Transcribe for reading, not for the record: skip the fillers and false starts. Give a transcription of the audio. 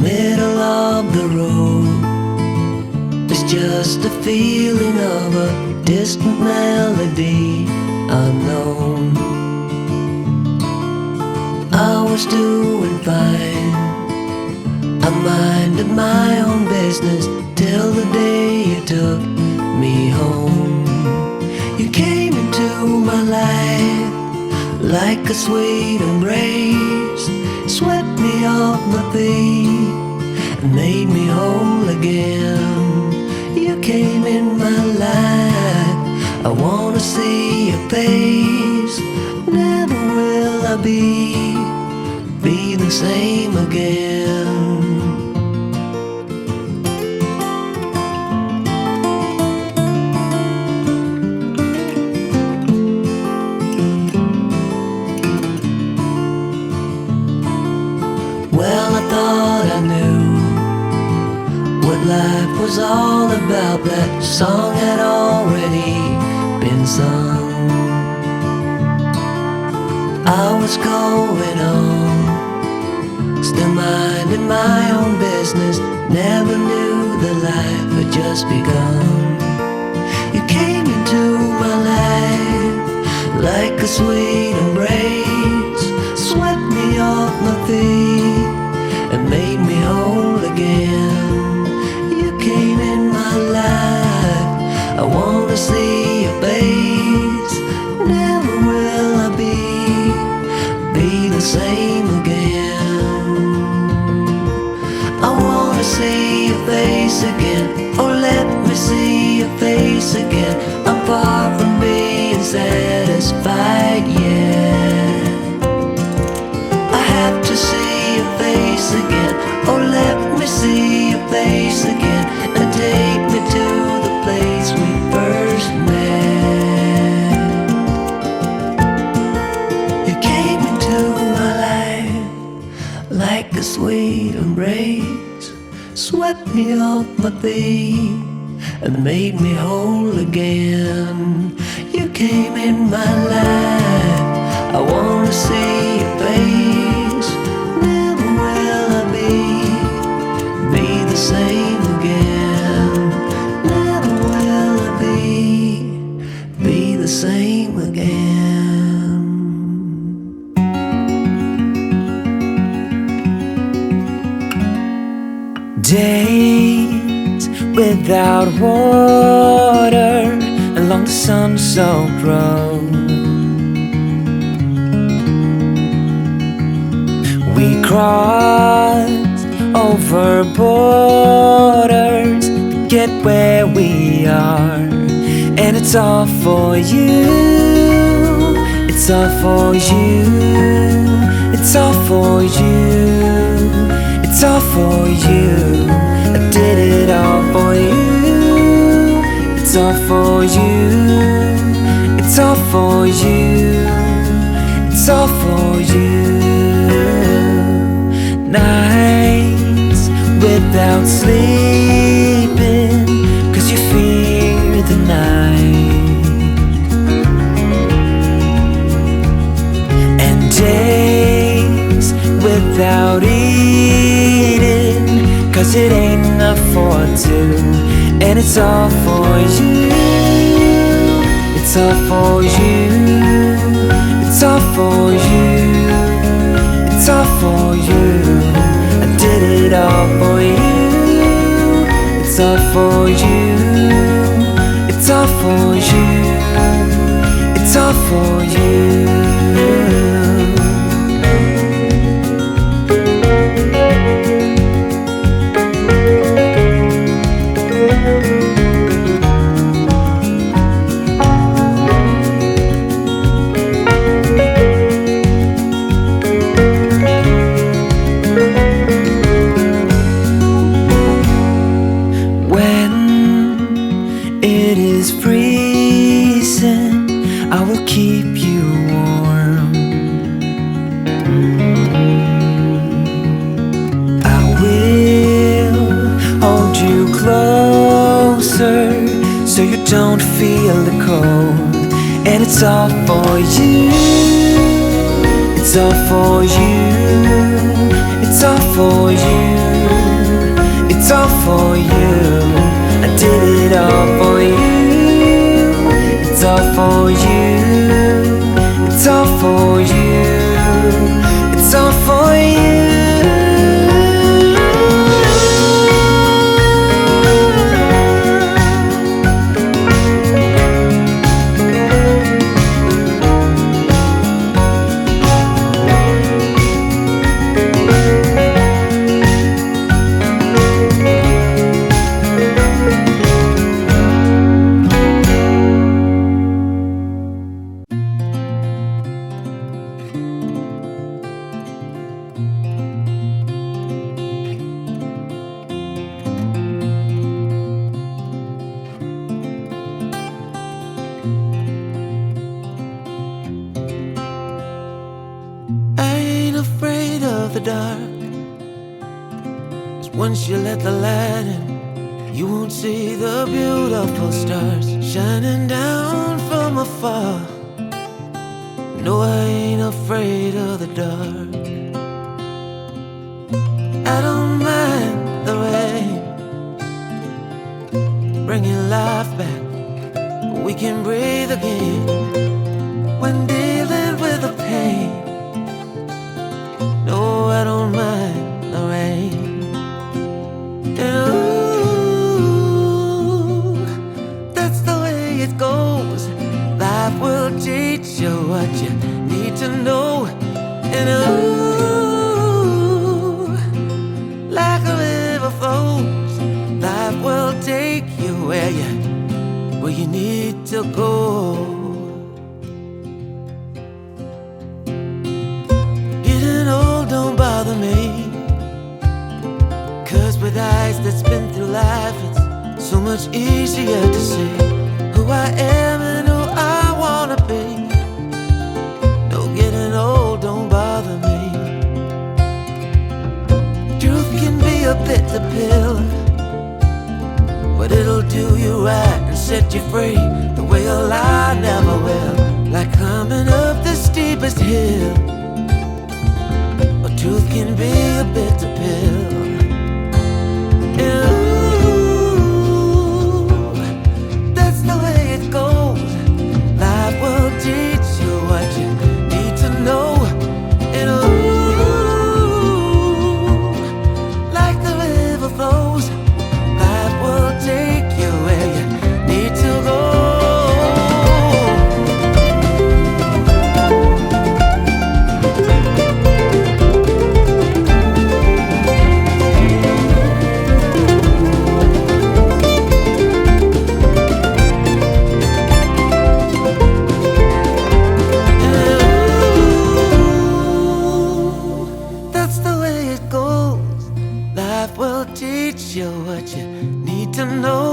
middle of the road. It's just a feeling of a distant melody unknown. I was doing fine, I minded my own business till the day you took me home. You came into my life like a sweet embrace, swept me off my feet and made me whole again. You came in my life, I wanna see your face. Never will I be the same again. Well, I thought I knew what life was all about. That song had already been sung. I was going on, still minding my own business. Never knew that life had just begun. You came into my life like a sweet embrace, swept me off my feet and made me whole again. You came in my life, I wanna see your face. Never will I be the same again. I wanna see your face again, oh let me see your face again. I'm far from being satisfied yet. I have to see your face again, oh let me see your face again, and take me to the place we first met. You came into my life like a sweet embrace, swept me off my feet and made me whole again. You came in my life, I wanna see your face. Never will I be the same again. Never will I be the same again. Days without water along the sun-soaked road. We crossed over borders to get where we are, and it's all for you. It's all for you. It's all for you. It's all for you. I did it all for you. It's all for you. It's all for you. It's all for you. Nights without sleeping 'cause you fear the night, and days without eating 'cause it ain't enough for two, and it's all for you. It's all for you. It's all for you. It's all for you. I did it all for you. It's all for you. It's all for you. It's all for you. I will keep you warm. I will hold you closer so you don't feel the cold. And it's all for you. It's all for you. It's all for you. all for you. I did it all for you. It's all for you. It's all for you. It's all for you. I ain't afraid of the dark, 'cause once you let the light in, you won't see the beautiful stars shining down from afar. No, I ain't afraid of the dark. I don't mind the rain, bringing life back. We can breathe again when dealing with the pain. No, I don't mind the rain. And ooh, that's the way it goes. Life will teach you what you need to know. And ooh, like a river flows, life will take you where you need to go. Getting old don't bother me, 'cause with eyes that's been through life, it's so much easier to see who I am and who I wanna be. No, getting old don't bother me. Truth can be a bitter pill, but it'll do you right and set you free the way a lie never will. Like climbing up the steepest hill, but truth can be a bitter pill. And ooh, that's the way it goes. Life will teach you what you need to know. And ooh, like the river flows, life will take you where you need to go. That's the way it goes. Life will teach you what you need to know.